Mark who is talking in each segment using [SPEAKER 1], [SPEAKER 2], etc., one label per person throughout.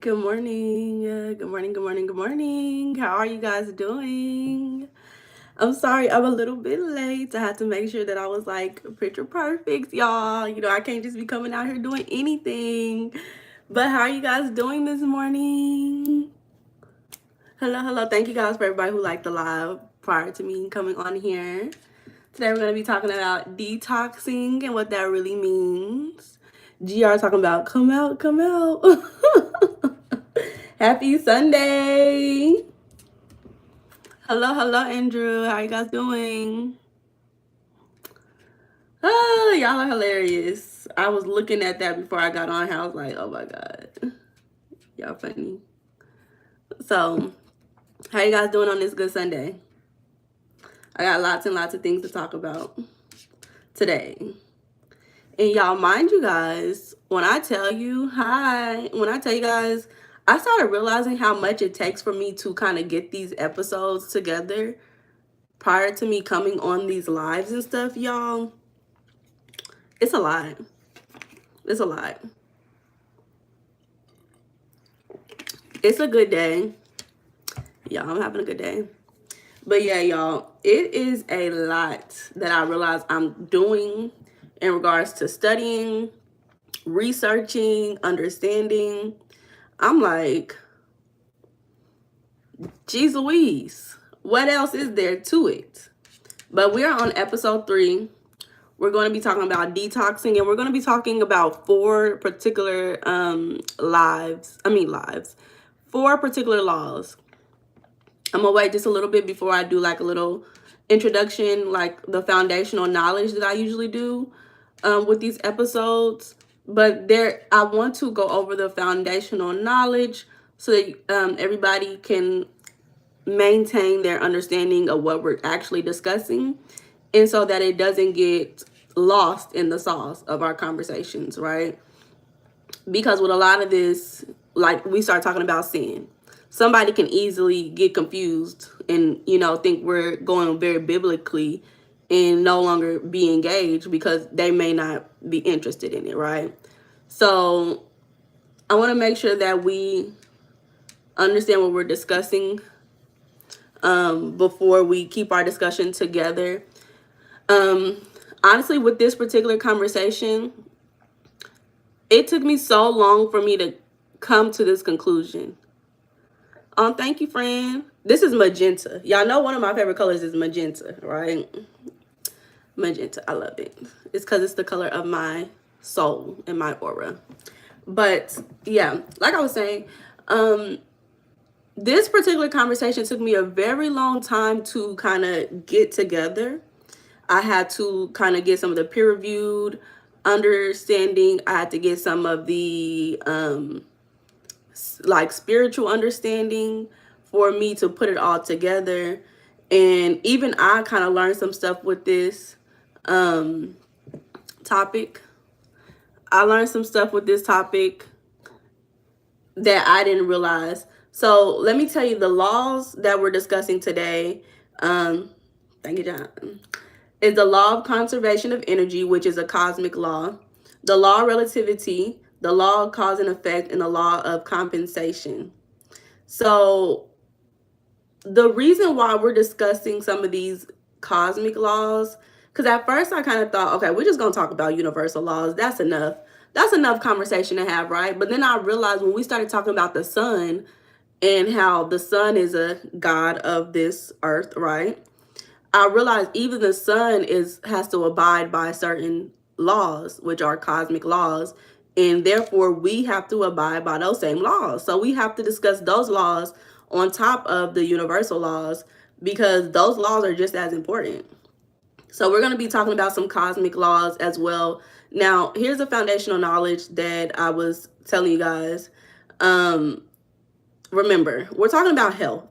[SPEAKER 1] Good morning. Good morning. Good morning. Good morning. How are you guys doing? I'm sorry I'm a little bit late. I had to make sure that I was like picture perfect, y'all. I can't just be coming out here doing anything. But how are you guys doing this morning? Hello, hello. Thank you guys for everybody who liked the live prior to me coming on here. Today we're going to be talking about detoxing and what that really means. GR talking about come out, come out. Happy Sunday. Hello, hello, Andrew. How you guys doing? Oh, y'all are hilarious. I was looking at that before I got on here. I was like, oh my God. Y'all funny. So, how you guys doing on this good Sunday? I got lots and lots of things to talk about today. And y'all, mind you guys, when I tell you, when I tell you guys, I started realizing how much it takes for me to kind of get these episodes together prior to me coming on these lives and stuff, y'all. It's a lot. It's a lot. It's a good day. Y'all, I'm having a good day. But yeah, y'all, it is a lot that I realize I'm doing in regards to studying, researching, understanding. I'm like, geez Louise, what else is there to it? But we're on episode 3. We're going to be talking about detoxing, and we're going to be talking about 4 particular four particular laws. I'm going to wait just a little bit before I do like a little introduction, like the foundational knowledge that I usually do with these episodes. But I want to go over the foundational knowledge so that everybody can maintain their understanding of what we're actually discussing, and so that it doesn't get lost in the sauce of our conversations, right? Because with a lot of this, like we start talking about sin, somebody can easily get confused and think we're going very biblically and no longer be engaged because they may not be interested in it, right? So I want to make sure that we understand what we're discussing before we keep our discussion together. Honestly, with this particular conversation, it took me so long for me to come to this conclusion. Thank you, friend. This is magenta. Y'all know one of my favorite colors is magenta, right? Magenta, I love it. It's because it's the color of my soul and my aura. But yeah, like I was saying, this particular conversation took me a very long time to kind of get together. I had to kind of get some of the peer-reviewed understanding. I had to get some of the like spiritual understanding for me to put it all together. And even I kind of learned some stuff with this topic. I learned some stuff with this topic that I didn't realize. So let me tell you the laws that we're discussing today. Thank you, John. Is the law of conservation of energy, which is a cosmic law, the law of relativity, the law of cause and effect, and the law of compensation. So the reason why we're discussing some of these cosmic laws, because at first I kind of thought, okay, we're just going to talk about universal laws. That's enough. That's enough conversation to have, right? But then I realized when we started talking about the sun and how the sun is a god of this earth, right? I realized even the sun has to abide by certain laws, which are cosmic laws, and therefore we have to abide by those same laws. So we have to discuss those laws on top of the universal laws because those laws are just as important. So we're going to be talking about some cosmic laws as well. Now, here's the foundational knowledge that I was telling you guys. Remember, we're talking about health.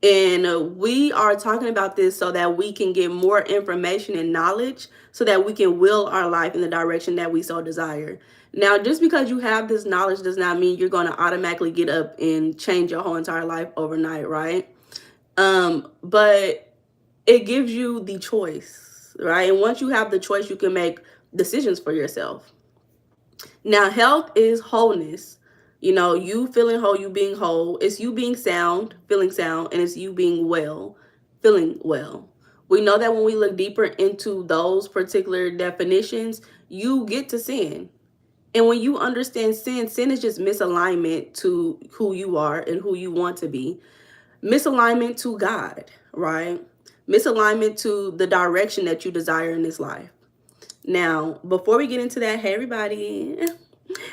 [SPEAKER 1] And we are talking about this so that we can get more information and knowledge so that we can will our life in the direction that we so desire. Now, just because you have this knowledge does not mean you're going to automatically get up and change your whole entire life overnight, right? But it gives you the choice, right? And once you have the choice, you can make decisions for yourself. Now, health is wholeness. You know, you feeling whole, you being whole. It's you being sound, feeling sound, and it's you being well, feeling well. We know that when we look deeper into those particular definitions, you get to sin. And when you understand sin, sin is just misalignment to who you are and who you want to be. Misalignment to God, right? Misalignment to the direction that you desire in this life. Now, before we get into that, hey everybody,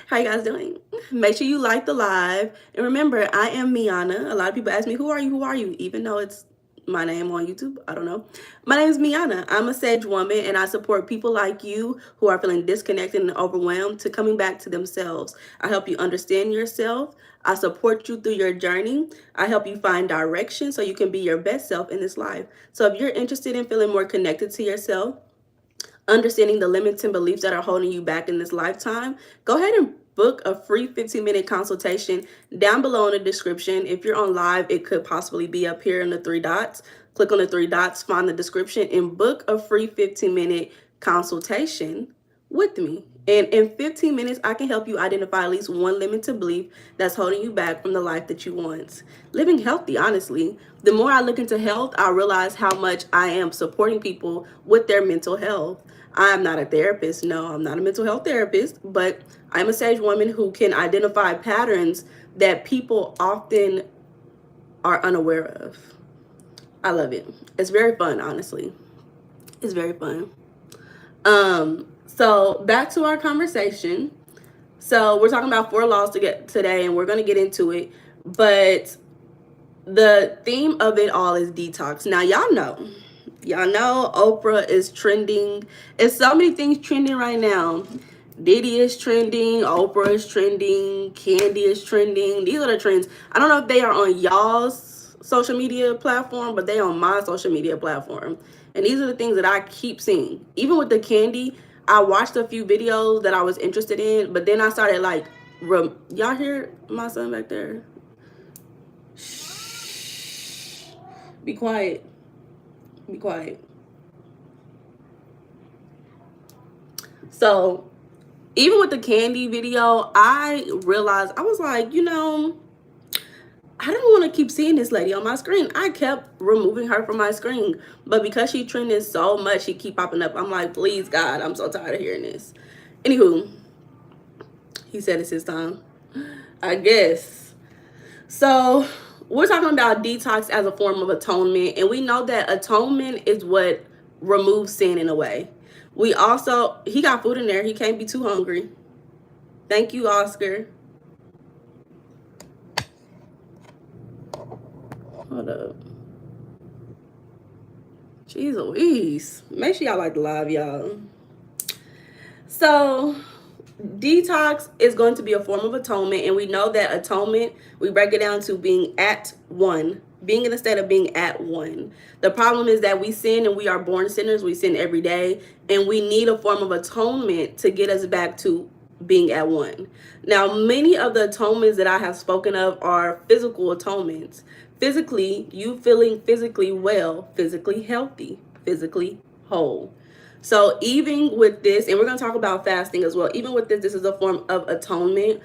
[SPEAKER 1] how you guys doing? Make sure you like the live. And remember, I am Meiana. A lot of people ask me, who are you? Who are you? Even though it's my name on YouTube, I don't know. My name is Meiana. I'm a sage woman, and I support people like you who are feeling disconnected and overwhelmed to coming back to themselves. I help you understand yourself. I support you through your journey. I help you find direction so you can be your best self in this life. So if you're interested in feeling more connected to yourself, understanding the limits and beliefs that are holding you back in this lifetime, go ahead and book a free 15-minute consultation down below in the description. If you're on live, it could possibly be up here in the three dots. Click on the three dots, find the description, and book a free 15-minute consultation with me. And in 15 minutes, I can help you identify at least one limited belief that's holding you back from the life that you want. Living healthy, honestly. The more I look into health, I realize how much I am supporting people with their mental health. I'm not a therapist. No, I'm not a mental health therapist, but I'm a sage woman who can identify patterns that people often are unaware of. I love it. It's very fun, honestly. It's very fun. So back to our conversation. So we're talking about 4 laws to get today, and we're going to get into it. But the theme of it all is detox. Now, y'all know Oprah is trending. It's so many things trending right now. Diddy is trending, Oprah is trending, Candy is trending. These are the trends. I don't know if they are on y'all's social media platform, but they on my social media platform. And these are the things that I keep seeing. Even with the Candy, I watched a few videos that I was interested in, but then I started like, y'all hear my son back there? Shh. Be quiet. Be quiet. So even with the Candy video, I realized, I was like, you know, I don't want to keep seeing this lady on my screen. I kept removing her from my screen, but because she trended so much, she keep popping up. I'm like, please God, I'm so tired of hearing this. Anywho, he said it's his time, I guess. So we're talking about detox as a form of atonement, and we know that atonement is what removes sin in a way. We also, he got food in there. He can't be too hungry. Thank you, Oscar. Hold up. Jeez Louise. Make sure y'all like the live, y'all. So detox is going to be a form of atonement, and we know that atonement, we break it down to being at one, being in the state of being at one. The problem is that we sin, and we are born sinners. We sin every day, and we need a form of atonement to get us back to being at one. Now, many of the atonements that I have spoken of are physical atonements. Physically, you feeling physically well, physically healthy, physically whole. So even with this, and we're going to talk about fasting as well, even with this, this is a form of atonement.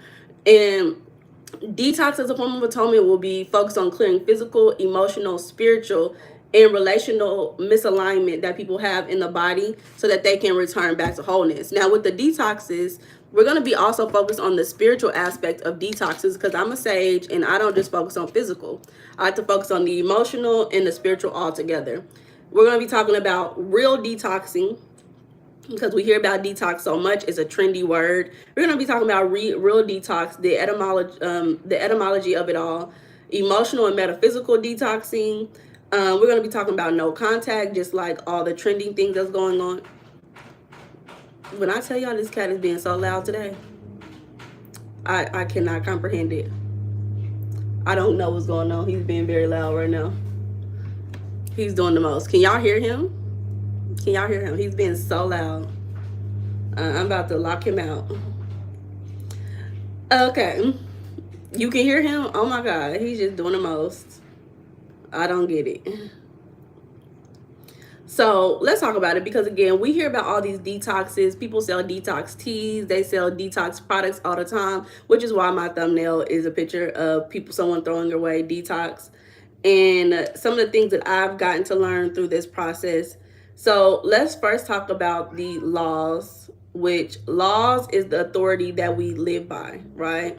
[SPEAKER 1] And detox as a form of atonement will be focused on clearing physical, emotional, spiritual, and relational misalignment that people have in the body so that they can return back to wholeness. Now with the detoxes, we're going to be also focused on the spiritual aspect of detoxes, because I'm a sage and I don't just focus on physical. I like to focus on the emotional and the spiritual all together. We're going to be talking about real detoxing, because we hear about detox so much. It's a trendy word. We're going to be talking about real detox, the etymology of it all, emotional and metaphysical detoxing. We're going to be talking about no contact, just like all the trending things that's going on. When I tell y'all this cat is being so loud today, I cannot comprehend it. I don't know what's going on. He's being very loud right now. He's doing the most. Can y'all hear him? Can y'all hear him? He's being so loud. I'm about to lock him out. Okay. You can hear him? Oh my God. He's just doing the most. I don't get it. So let's talk about it, because again, we hear about all these detoxes. People sell detox teas, they sell detox products all the time, which is why my thumbnail is a picture of someone throwing away detox. And some of the things that I've gotten to learn through this process. So let's first talk about the laws, which laws is the authority that we live by, right?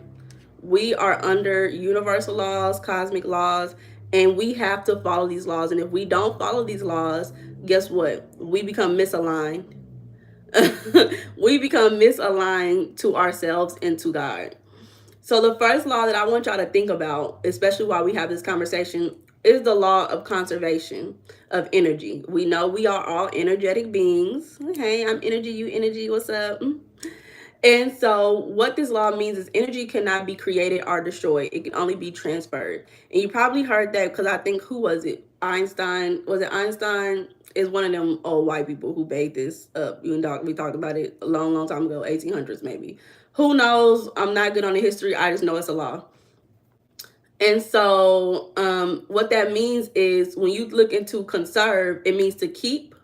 [SPEAKER 1] We are under universal laws, cosmic laws, and we have to follow these laws. And if we don't follow these laws, guess what? We become misaligned. We become misaligned to ourselves and to God. So the first law that I want y'all to think about, especially while we have this conversation, is the law of conservation of energy. We know we are all energetic beings. Hey, I'm energy, you energy, what's up? And so, what this law means is energy cannot be created or destroyed. It can only be transferred. And you probably heard that because I think, who was it? Einstein. Was it Einstein? Is one of them old white people who made this up. We talked about it a long, long time ago, 1800s maybe. Who knows? I'm not good on the history. I just know it's a law. And so, what that means is when you look into conserve, it means to keep,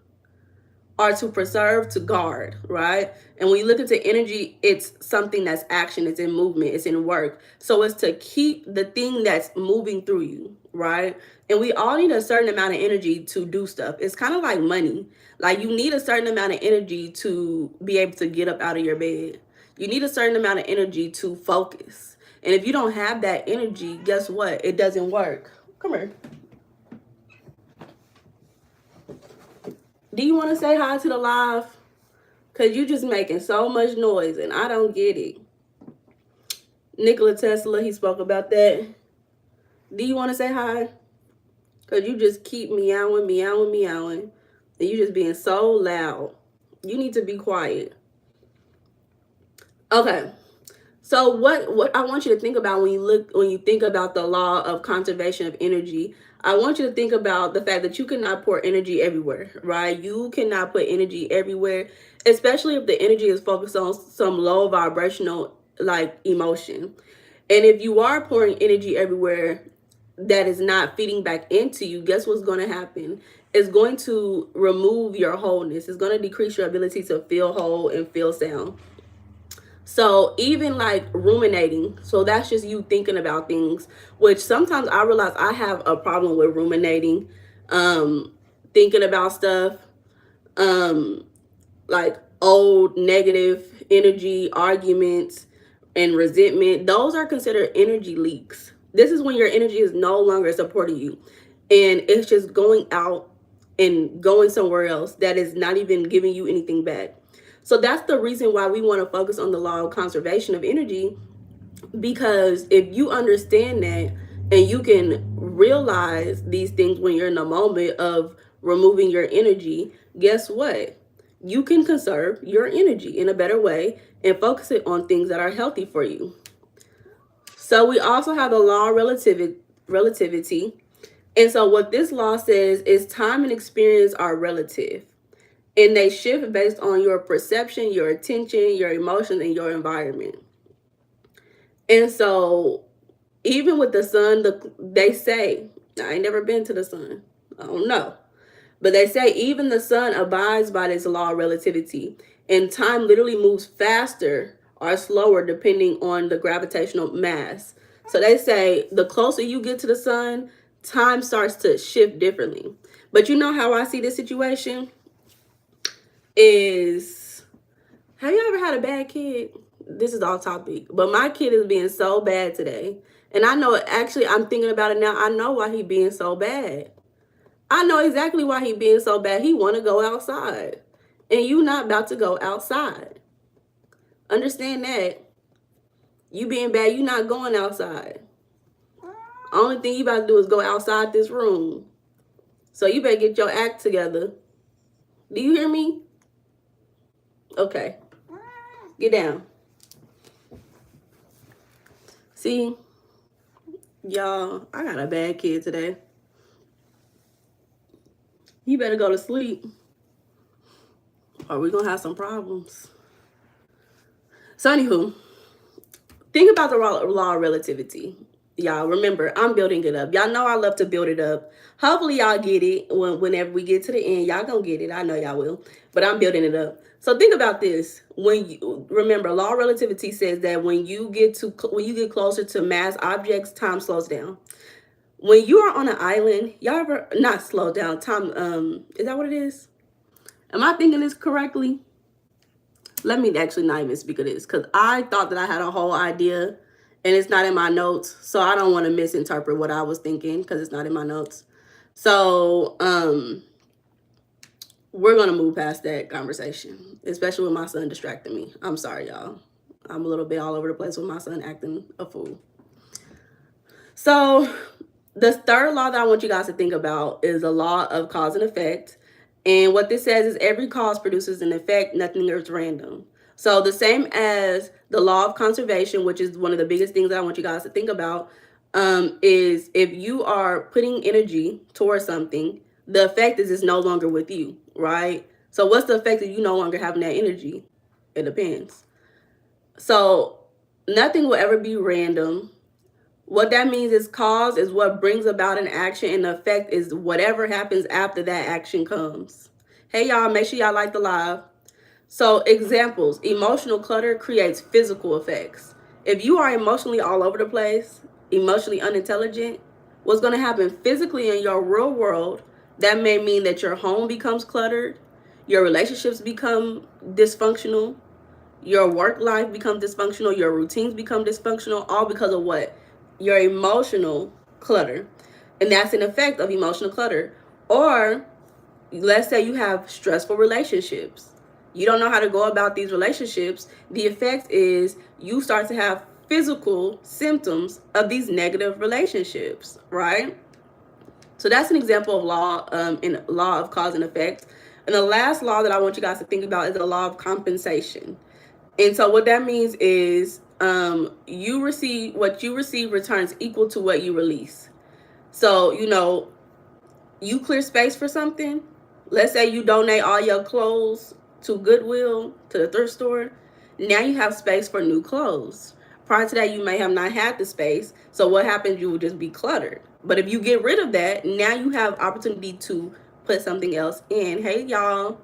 [SPEAKER 1] are to preserve, to guard, right? And when you look into energy, it's something that's action, it's in movement, it's in work. So it's to keep the thing that's moving through you, right? And we all need a certain amount of energy to do stuff. It's kind of like money. Like you need a certain amount of energy to be able to get up out of your bed. You need a certain amount of energy to focus. And if you don't have that energy, guess what? It doesn't work. Come here. Do you want to say hi to the live? Because you just making so much noise and I don't get it. Nikola Tesla, he spoke about that. Do you want to say hi? Because you just keep meowing, meowing, meowing. And you just being so loud. You need to be quiet. Okay. So what I want you to think about when you think about the law of conservation of energy, I want you to think about the fact that you cannot pour energy everywhere, right? You cannot put energy everywhere, especially if the energy is focused on some low vibrational like emotion. And if you are pouring energy everywhere that is not feeding back into you, guess what's going to happen? It's going to remove your wholeness. It's going to decrease your ability to feel whole and feel sound. So even like ruminating, so that's just you thinking about things, which sometimes I realize I have a problem with ruminating, thinking about stuff, um, like old negative energy, arguments, and resentment. Those are considered energy leaks. This is when your energy is no longer supporting you, and it's just going out and going somewhere else that is not even giving you anything back. So that's the reason why we want to focus on the law of conservation of energy, because if you understand that and you can realize these things when you're in the moment of removing your energy, guess what? You can conserve your energy in a better way and focus it on things that are healthy for you. So we also have the law of relativity. And so what this law says is time and experience are relative. And they shift based on your perception, your attention, your emotions, and your environment. And so even with the sun, they say, I ain't never been to the sun. I don't know. But they say even the sun abides by this law of relativity. And time literally moves faster or slower depending on the gravitational mass. So they say the closer you get to the sun, time starts to shift differently. But you know how I see this situation is, have you ever had a bad kid? This is off topic, but my kid is being so bad today. And I know, actually, I'm thinking about it now. I know why he being so bad. I know exactly why he being so bad. He want to go outside. And you not about to go outside. Understand that. You being bad, you not going outside. Only thing you about to do is go outside this room. So you better get your act together. Do you hear me? Okay. Get down. See, y'all, I got a bad kid today. You better go to sleep or we're going to have some problems. So, anywho, think about the law of relativity. Y'all remember, I'm building it up. Y'all know I love to build it up. Hopefully y'all get it whenever we get to the end. Y'all gonna get it. I know y'all will. But I'm building it up. So think about this. When you remember, law of relativity says that when you get closer to mass objects, time slows down. When you are on an island, y'all ever not slow down? Time is that what it is? Am I thinking this correctly? Let me actually not even speak of this because I thought that I had a whole idea and it's not in my notes. So I don't want to misinterpret what I was thinking because it's not in my notes. So we're going to move past that conversation, especially with my son distracting me. I'm sorry, y'all. I'm a little bit all over the place with my son acting a fool. So the third law that I want you guys to think about is the law of cause and effect. And what this says is every cause produces an effect, nothing is random. So the same as the law of conservation, which is one of the biggest things that I want you guys to think about, is if you are putting energy towards something, the effect is it's no longer with you, right? So what's the effect of you no longer having that energy? It depends. So nothing will ever be random. What that means is cause is what brings about an action, and the effect is whatever happens after that action comes. Hey, y'all, make sure y'all like the live. So, examples: emotional clutter creates physical effects. If you are emotionally all over the place, emotionally unintelligent, what's going to happen physically in your real world? That may mean that your home becomes cluttered, your relationships become dysfunctional, your work life becomes dysfunctional, your routines become dysfunctional, all because of what? Your emotional clutter. And that's an effect of emotional clutter. Or let's say you have stressful relationships. You don't know how to go about these relationships. The effect is you start to have physical symptoms of these negative relationships, right? So that's an example of law in law of cause and effect. And the last law that I want you guys to think about is the law of compensation. And so what that means is you receive what you receive returns equal to what you release. So, you clear space for something. Let's say you donate all your clothes to Goodwill, to the thrift store. Now you have space for new clothes. Prior to that, you may have not had the space. So what happens? You will just be cluttered. But if you get rid of that, now you have opportunity to put something else in. Hey, y'all.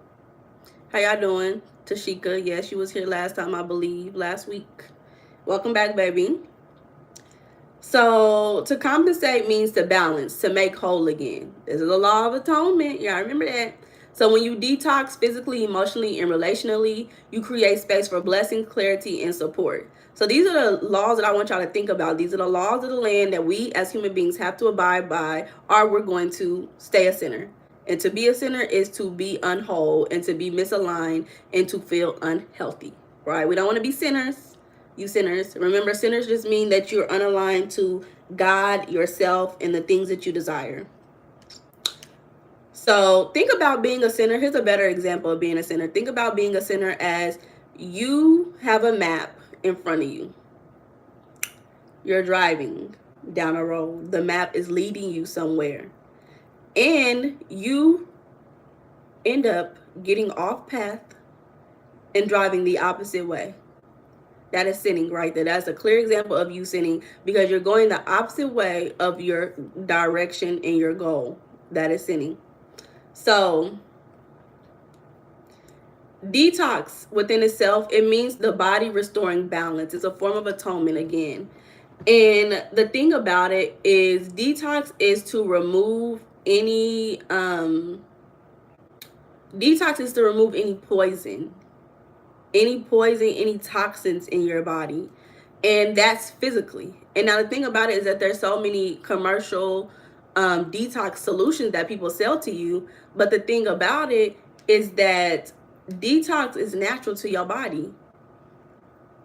[SPEAKER 1] How y'all doing? Tashika, yes, she was here last time, I believe, last week. Welcome back, baby. So to compensate means to balance, to make whole again. This is the law of atonement. Y'all remember that? So when you detox physically, emotionally, and relationally, you create space for blessing, clarity, and support. So these are the laws that I want y'all to think about. These are the laws of the land that we as human beings have to abide by, or we're going to stay a sinner. And to be a sinner is to be unwhole and to be misaligned and to feel unhealthy, right? We don't want to be sinners. You sinners. Remember, sinners just mean that you're unaligned to God, yourself, and the things that you desire. So think about being a sinner. Here's a better example of being a sinner. Think about being a sinner as you have a map in front of you. You're driving down a road. The map is leading you somewhere. And you end up getting off path and driving the opposite way. That is sinning right there. That's a clear example of you sinning because you're going the opposite way of your direction and your goal. That is sinning. So, detox within itself, it means the body restoring balance. It's a form of atonement again. And the thing about it is detox is to remove any poison, any toxins in your body. And that's physically. And now the thing about it is that there's so many commercial detox solutions that people sell to you. But the thing about it is that detox is natural to your body.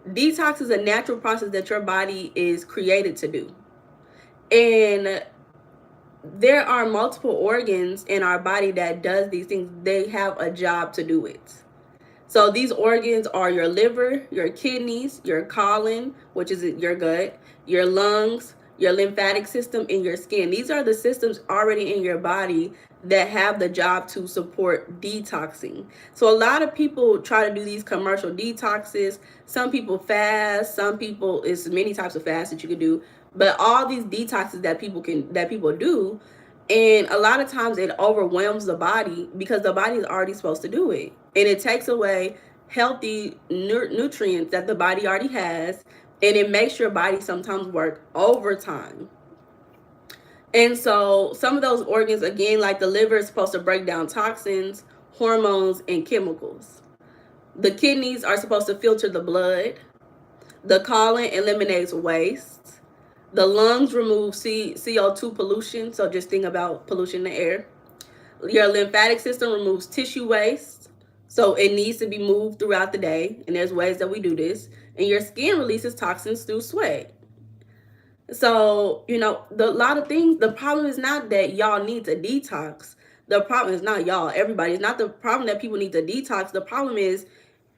[SPEAKER 1] Detox is a natural process that your body is created to do. And there are multiple organs in our body that does these things. They have a job to do it. So these organs are your liver, your kidneys, your colon, which is your gut, your lungs, your lymphatic system, and your skin. These are the systems already in your body that have the job to support detoxing. So a lot of people try to do these commercial detoxes. Some people fast, some people, it's many types of fast that you can do. But all these detoxes that people do, and a lot of times it overwhelms the body because the body is already supposed to do it, and it takes away healthy nutrients that the body already has, and it makes your body sometimes work overtime. And so some of those organs, again, like the liver, is supposed to break down toxins, hormones, and chemicals. The kidneys are supposed to filter the blood. The colon eliminates waste. The lungs remove CO2 pollution. So just think about pollution in the air. Your lymphatic system removes tissue waste. So it needs to be moved throughout the day. And there's ways that we do this. And your skin releases toxins through sweat. So, a lot of things, the problem is not that y'all need to detox. The problem is not y'all, everybody. It's not the problem that people need to detox. The problem is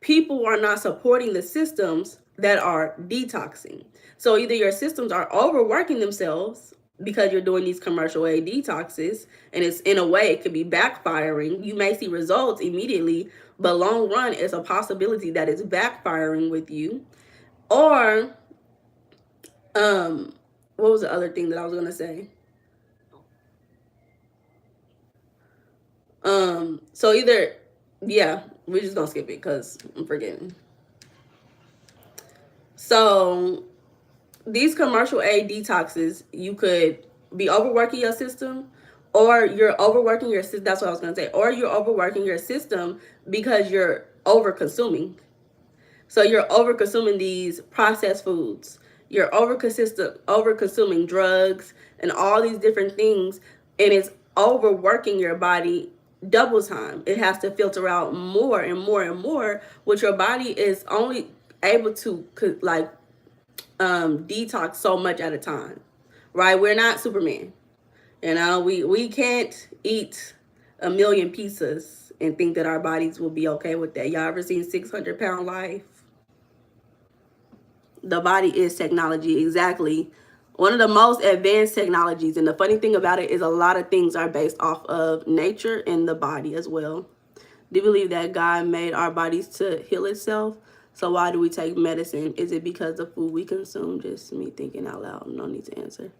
[SPEAKER 1] people are not supporting the systems that are detoxing. So either your systems are overworking themselves because you're doing these commercial aid detoxes, and it's, in a way, it could be backfiring. You may see results immediately, but long run, it's a possibility that it's backfiring with you. Or what was the other thing that I was gonna say? So either, yeah, we're just gonna skip it because I'm forgetting. So these commercial aid detoxes, you could be overworking your system, or you're overworking your system. That's what I was gonna say. Or you're overworking your system because you're over consuming. So you're over consuming these processed foods. You're over consuming drugs and all these different things, and it's overworking your body double time. It has to filter out more and more and more, which your body is only able to detox so much at a time. Right? We're not Superman. We can't eat a million pizzas and think that our bodies will be okay with that. Y'all ever seen 600 Pound Life? The body is technology, exactly. One of the most advanced technologies. And the funny thing about it is a lot of things are based off of nature and the body as well. Do you believe that God made our bodies to heal itself? So why do we take medicine? Is it because of food we consume? Just me thinking out loud. No need to answer.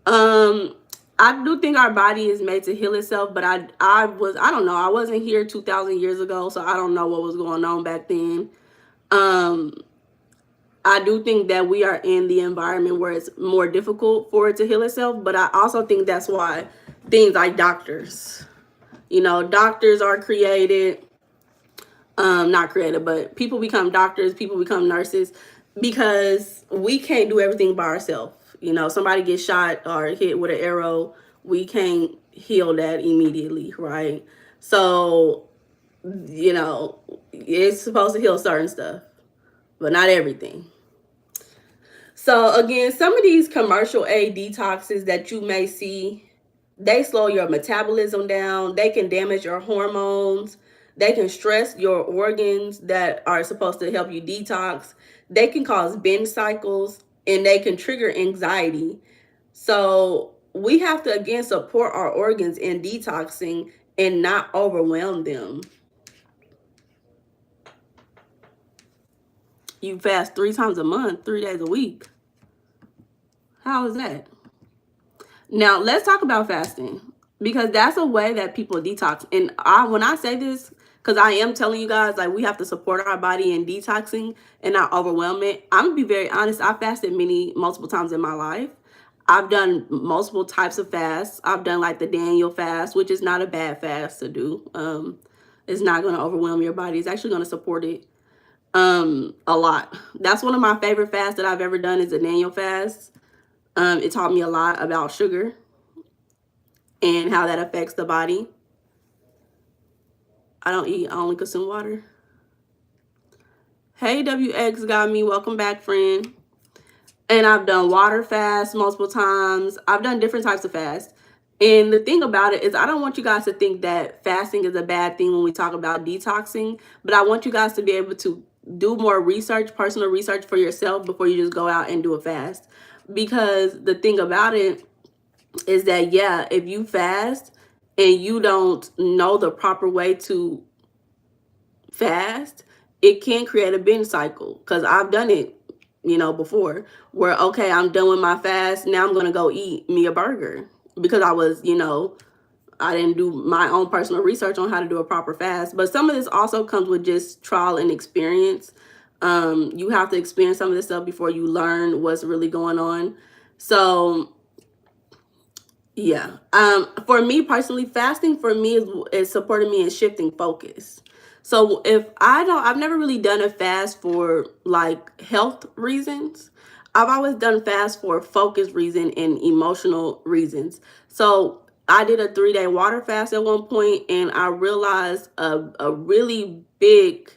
[SPEAKER 1] I do think our body is made to heal itself, but I don't know. I wasn't here 2,000 years ago, so I don't know what was going on back then. I do think that we are in the environment where it's more difficult for it to heal itself, but I also think that's why things like doctors, doctors are created, not created, but people become doctors, people become nurses, because we can't do everything by ourselves. Somebody gets shot or hit with an arrow, we can't heal that immediately, right? So, it's supposed to heal certain stuff, but not everything. So again, some of these commercial aid detoxes that you may see, they slow your metabolism down. They can damage your hormones. They can stress your organs that are supposed to help you detox. They can cause binge cycles, and they can trigger anxiety. So we have to, again, support our organs in detoxing and not overwhelm them. You fast 3 times a month, 3 days a week. How is that? Now, let's talk about fasting, because that's a way that people detox. And when I say this, because I am telling you guys, like, we have to support our body in detoxing and not overwhelm it. I'm going to be very honest. I fasted multiple times in my life. I've done multiple types of fasts. I've done like the Daniel fast, which is not a bad fast to do. It's not going to overwhelm your body. It's actually going to support it a lot. That's one of my favorite fasts that I've ever done, is the Daniel fast. It taught me a lot about sugar and how that affects the body. I don't eat, I only consume water. Hey, WX got me. Welcome back, friend. And I've done water fast multiple times. I've done different types of fast. And the thing about it is, I don't want you guys to think that fasting is a bad thing when we talk about detoxing, but I want you guys to be able to do more research, personal research for yourself before you just go out and do a fast. Because the thing about it is that, yeah, if you fast and you don't know the proper way to fast, it can create a binge cycle. Because I've done it before, where, okay, I'm done with my fast. Now I'm going to go eat me a burger because I didn't do my own personal research on how to do a proper fast. But some of this also comes with just trial and experience. You have to experience some of this stuff before you learn what's really going on. So yeah. For me personally, fasting for me is supporting me in shifting focus. So if I've never really done a fast for like health reasons. I've always done fast for focus reason and emotional reasons. So I did a 3-day water fast at one point, and I realized a really big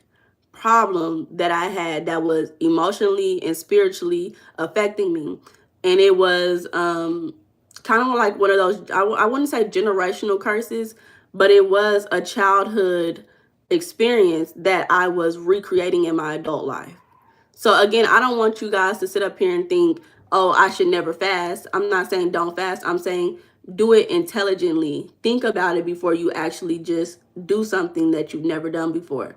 [SPEAKER 1] problem that I had that was emotionally and spiritually affecting me. And it was kind of like one of those, I wouldn't say generational curses, but it was a childhood experience that I was recreating in my adult life. So again, I don't want you guys to sit up here and think, oh, I should never fast. I'm not saying don't fast. I'm saying do it intelligently. Think about it before you actually just do something that you've never done before.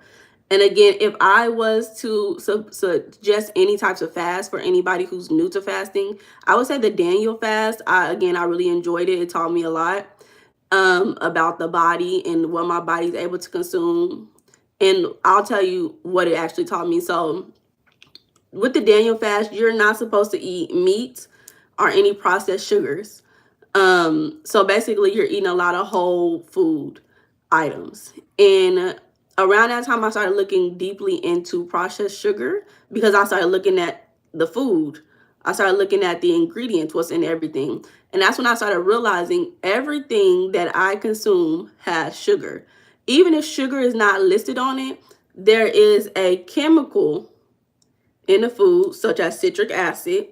[SPEAKER 1] And again, if I was to suggest any types of fast for anybody who's new to fasting, I would say the Daniel fast. I really enjoyed it. It taught me a lot about the body and what my body's able to consume. And I'll tell you what it actually taught me. So with the Daniel fast, you're not supposed to eat meat or any processed sugars. So basically you're eating a lot of whole food items. And around that time I started looking deeply into processed sugar because I started looking at the food. I started looking at the ingredients, what's in everything. And that's when I started realizing everything that I consume has sugar. Even if sugar is not listed on it, there is a chemical in the food, such as citric acid,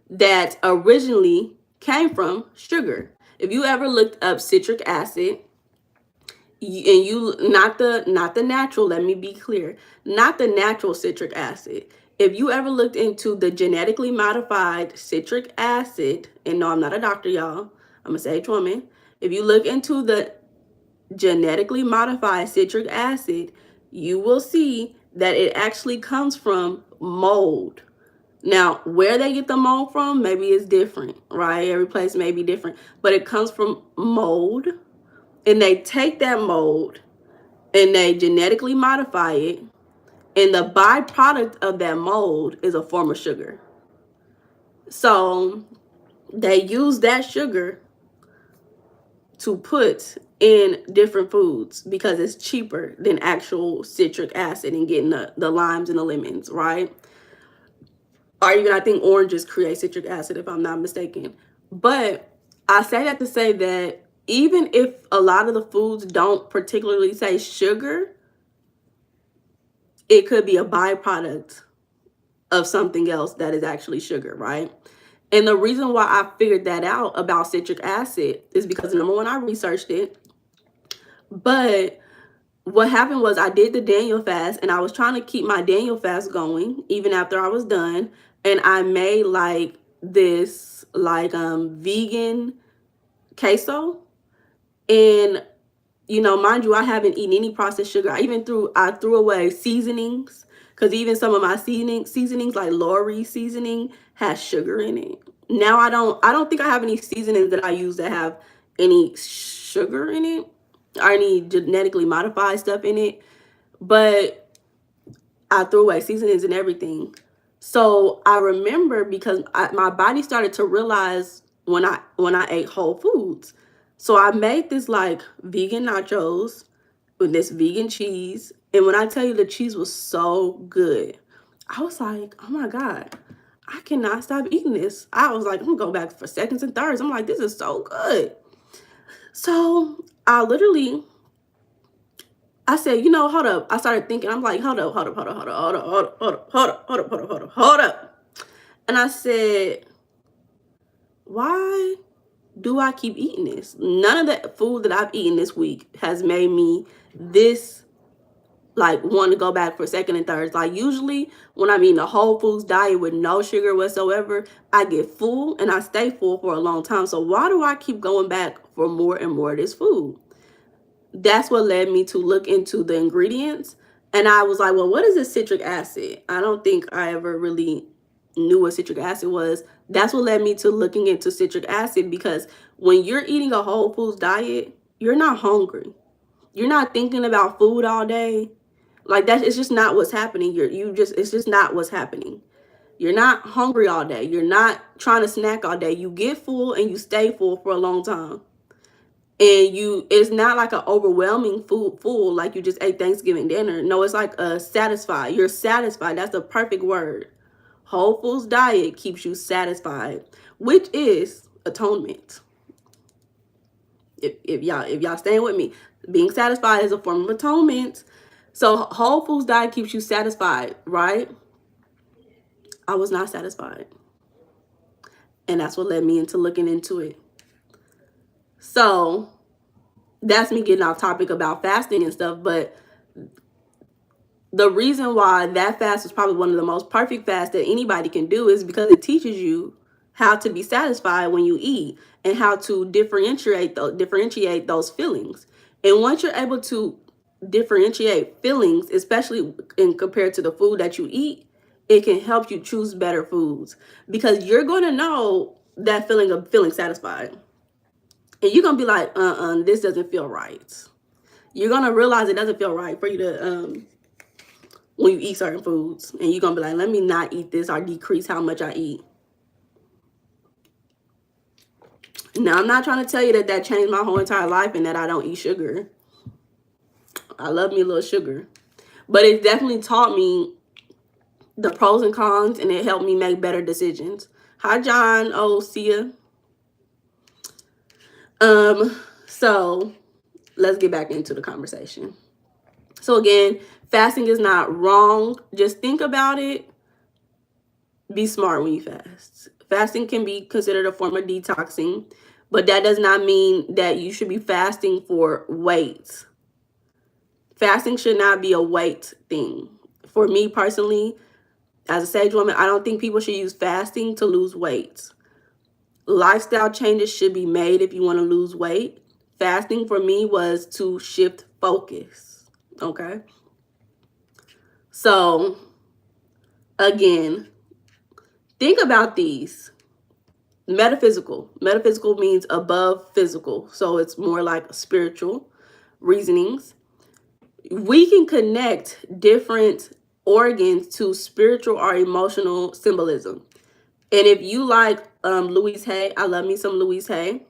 [SPEAKER 1] that originally came from sugar. If you ever looked up citric acid, and you not the natural, let me be clear, not the natural citric acid. If you ever looked into the genetically modified citric acid, and no, I'm not a doctor, y'all, I'm a sage woman. If you look into the genetically modified citric acid, you will see that it actually comes from mold. Now, where they get the mold from, maybe it's different, right? Every place may be different, but it comes from mold, and they take that mold and they genetically modify it, and the byproduct of that mold is a form of sugar. So they use that sugar to put in different foods because it's cheaper than actual citric acid and getting the limes and the lemons, right? Or even I think oranges create citric acid, if I'm not mistaken. But I say that to say that even if a lot of the foods don't particularly say sugar, it could be a byproduct of something else that is actually sugar, right? And the reason why I figured that out about citric acid is because, number one, I researched it. But what happened was I did the Daniel fast, and I was trying to keep my Daniel fast going even after I was done. And I made like this vegan queso. And mind you, I haven't eaten any processed sugar. I threw away seasonings, because even some of my seasonings like Lori seasoning has sugar in it. Now I don't think I have any seasonings that I use that have any sugar in it or any genetically modified stuff in it. But I threw away seasonings and everything. So I remember because my body started to realize when I ate whole foods. So I made this like vegan nachos with this vegan cheese. And when I tell you the cheese was so good, I was like, oh my God, I cannot stop eating this. I was like, I'm gonna go back for seconds and thirds. I'm like, this is so good. So I said, hold up. I started thinking, I'm like, hold up. And I said, why do I keep eating this? None of the food that I've eaten this week has made me this want to go back for second and thirds. Like usually when I'm eating a whole foods diet with no sugar whatsoever, I get full and I stay full for a long time. So why do I keep going back for more and more of this food? That's what led me to look into the ingredients. And I was like, well, what is this citric acid? I don't think I ever really knew what citric acid was, that's what led me to looking into citric acid, because when you're eating a whole foods diet, you're not hungry. You're not thinking about food all day. Like that, it's just not what's happening. It's just not what's happening. You're not hungry all day. You're not trying to snack all day. You get full and you stay full for a long time. And it's not like an overwhelming full like you just ate Thanksgiving dinner. No, it's like satisfied. You're satisfied. That's the perfect word. Whole foods diet keeps you satisfied, which is atonement. If y'all staying with me, being satisfied is a form of atonement. So whole foods diet keeps you satisfied, right? I was not satisfied, and that's what led me into looking into it. So that's me getting off topic about fasting and stuff, but the reason why that fast is probably one of the most perfect fasts that anybody can do is because it teaches you how to be satisfied when you eat and how to differentiate those feelings. And once you're able to differentiate feelings, especially in compared to the food that you eat, it can help you choose better foods, because you're going to know that feeling of feeling satisfied. And you're going to be like, this doesn't feel right. You're going to realize it doesn't feel right for you to when you eat certain foods, and you're gonna be like, let me not eat this or decrease how much I eat. Now, I'm not trying to tell you that changed my whole entire life and that I don't eat sugar. I love me a little sugar, but it definitely taught me the pros and cons, and it helped me make better decisions. Hi, John. Oh, see ya. So let's get back into the conversation. So again, fasting is not wrong. Just think about it. Be smart when you fast. Fasting can be considered a form of detoxing, but that does not mean that you should be fasting for weight. Fasting should not be a weight thing. For me personally, as a sage woman, I don't think people should use fasting to lose weight. Lifestyle changes should be made if you want to lose weight. Fasting for me was to shift focus. Okay? So, again, think about these. Metaphysical. Metaphysical means above physical. So it's more like spiritual reasonings. We can connect different organs to spiritual or emotional symbolism. And if you like Louise Hay, I love me some Louise Hay.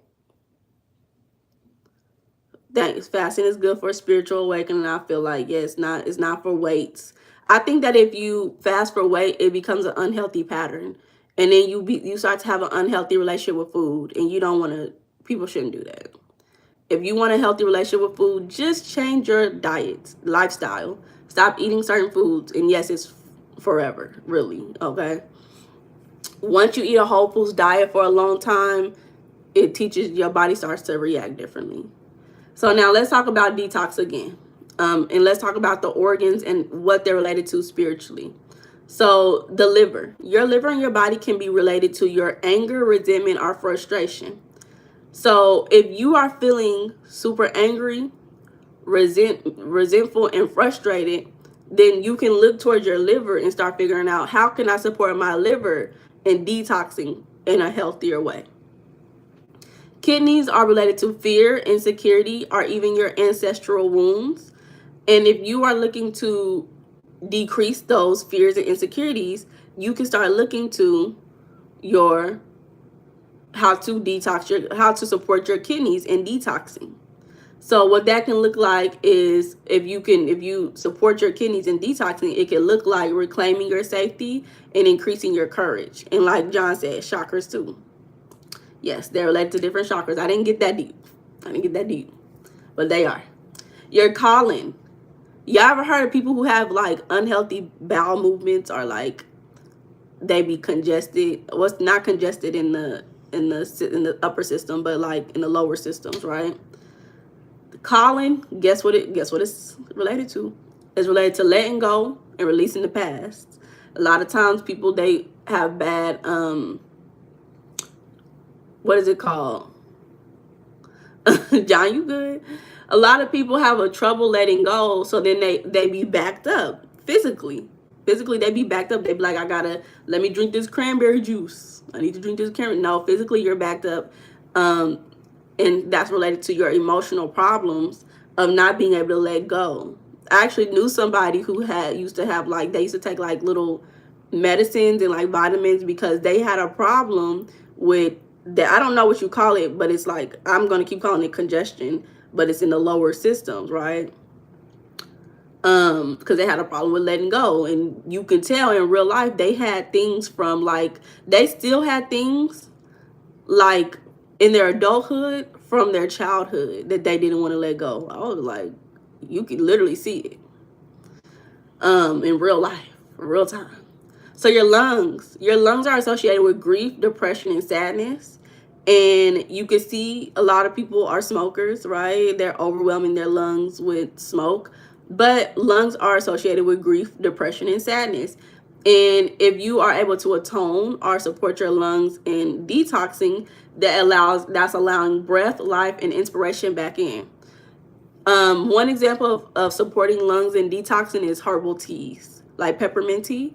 [SPEAKER 1] That fasting is good for spiritual awakening. I feel like, yeah, it's not for weights. I think that if you fast for weight, it becomes an unhealthy pattern. And then you start to have an unhealthy relationship with food. And you don't want to, people shouldn't do that. If you want a healthy relationship with food, just change your diet, lifestyle. Stop eating certain foods. And yes, it's forever, really, okay? Once you eat a whole foods diet for a long time, it teaches your body starts to react differently. So now let's talk about detox again. And let's talk about the organs and what they're related to spiritually. So the liver. Your liver in your body can be related to your anger, resentment, or frustration. So if you are feeling super angry, resentful, and frustrated, then you can look towards your liver and start figuring out, how can I support my liver in detoxing in a healthier way? Kidneys are related to fear, insecurity, or even your ancestral wounds. And if you are looking to decrease those fears and insecurities, you can start looking to your how to support your kidneys in detoxing. So what that can look like is, if you support your kidneys in detoxing, it can look like reclaiming your safety and increasing your courage. And like John said, chakras too. Yes, they're related to different chakras. I didn't get that deep. But they are. Your colon. Y'all ever heard of people who have like unhealthy bowel movements, or like they be congested? What's not congested in the upper system, but like in the lower systems, right? The colon, guess what it's related to? It's related to letting go and releasing the past. A lot of times people, they have bad what is it called? John, you good? A lot of people have a trouble letting go, so then they be backed up physically. Physically, they be backed up. They be like, I gotta, let me drink this cranberry juice. I need to drink this cranberry. No, physically, you're backed up. Um, and that's related to your emotional problems of not being able to let go. I actually knew somebody who had used to have like, they used to take like little medicines and like vitamins because they had a problem with that. I don't know what you call it, but it's like, I'm going to keep calling it congestion, but it's in the lower systems, right? Because they had a problem with letting go, and you can tell in real life they had things from like, they still had things like in their adulthood from their childhood that they didn't want to let go. I was like, you can literally see it in real life, real time. So your lungs are associated with grief, depression, and sadness. And you can see a lot of people are smokers, right? They're overwhelming their lungs with smoke. But lungs are associated with grief, depression, and sadness. And if you are able to atone or support your lungs in detoxing, that's allowing breath, life, and inspiration back in. One example of supporting lungs in detoxing is herbal teas, like peppermint tea.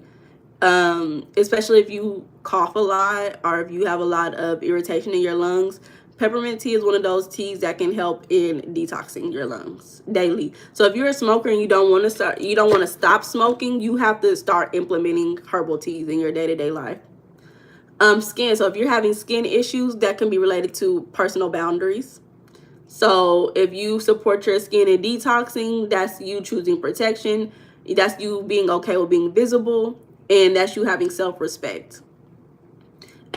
[SPEAKER 1] Especially if you cough a lot or if you have a lot of irritation in your lungs, peppermint tea is one of those teas that can help in detoxing your lungs daily. So if you're a smoker and you don't want to stop smoking, you have to start implementing herbal teas in your day-to-day life. Skin. So if you're having skin issues, that can be related to personal boundaries. So if you support your skin in detoxing, that's you choosing protection. That's you being okay with being visible, and that's you having self-respect.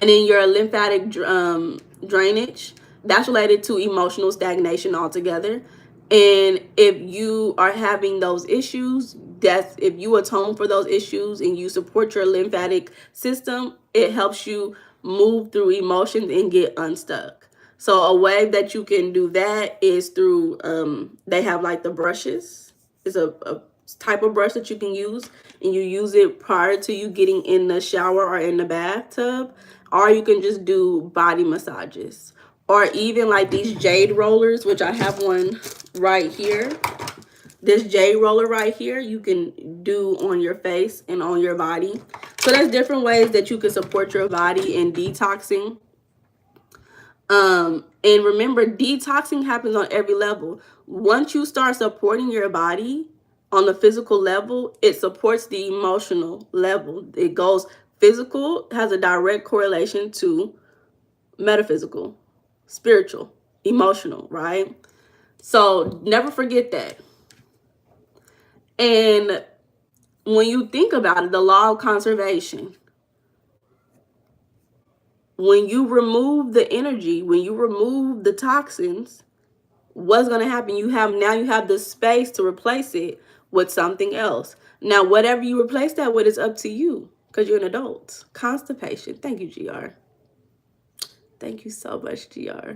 [SPEAKER 1] And then your lymphatic drainage, that's related to emotional stagnation altogether. And if you are having those issues, that's if you atone for those issues and you support your lymphatic system, it helps you move through emotions and get unstuck. So a way that you can do that is through they have like the brushes. It's a type of brush that you can use, and you use it prior to you getting in the shower or in the bathtub, or you can just do body massages, or even like these jade rollers, which I have one right here. This jade roller right here, you can do on your face and on your body. So there's different ways that you can support your body in detoxing. And remember, detoxing happens on every level. Once you start supporting your body on the physical level, it supports the emotional level. It goes physical, has a direct correlation to metaphysical, spiritual, emotional, right? So never forget that. And when you think about it, the law of conservation, when you remove the energy, when you remove the toxins, what's going to happen? You have the space to replace it with something else. Now, whatever you replace that with is up to you because you're an adult. Constipation. Thank you, GR. Thank you so much, GR.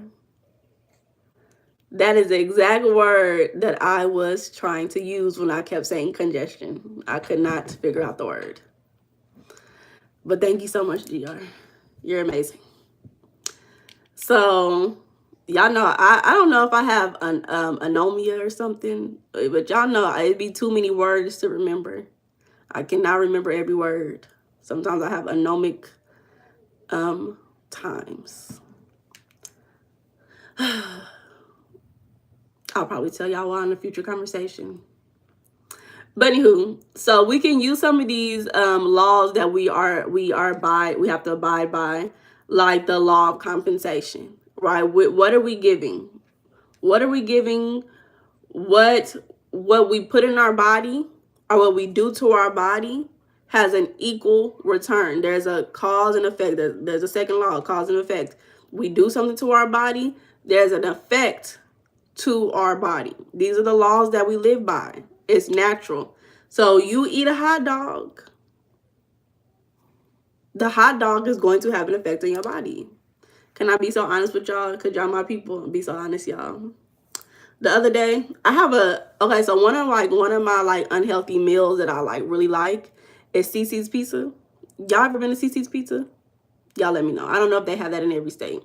[SPEAKER 1] That is the exact word that I was trying to use when I kept saying congestion. I could not figure out the word. But thank you so much, GR. You're amazing. So y'all know I don't know if I have an anomia or something, but y'all know it'd be too many words to remember. I cannot remember every word. Sometimes I have anomic times. I'll probably tell y'all why in a future conversation. But anywho, so we can use some of these laws that we have to abide by, like the law of compensation, right? What are we giving? What are we giving? What we put in our body or what we do to our body has an equal return. There's a cause and effect. There's a second law, cause and effect. We do something to our body, there's an effect to our body. These are the laws that we live by. It's natural. So you eat a hot dog, the hot dog is going to have an effect on your body. Can I be so honest with y'all? Because y'all my people. Be so honest, y'all. The other day, I have so one of my like unhealthy meals that I like really like is CC's Pizza. Y'all ever been to CC's Pizza? Y'all let me know. I don't know if they have that in every state.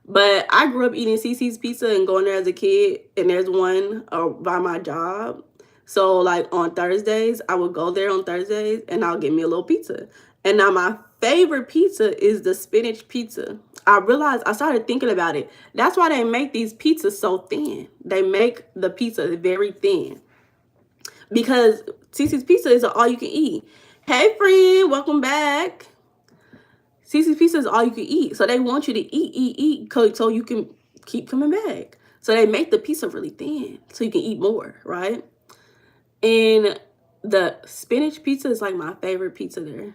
[SPEAKER 1] But I grew up eating CC's Pizza and going there as a kid, and there's one by my job. So like on Thursdays, I would go there on Thursdays and I'll get me a little pizza. And now my favorite pizza is the spinach pizza. I realized, I started thinking about it. That's why they make these pizzas so thin. They make the pizza very thin. Because Cece's Pizza is all you can eat. Hey friend, welcome back. Cece's Pizza is all you can eat. So they want you to eat, so you can keep coming back. So they make the pizza really thin so you can eat more, right? And the spinach pizza is like my favorite pizza there.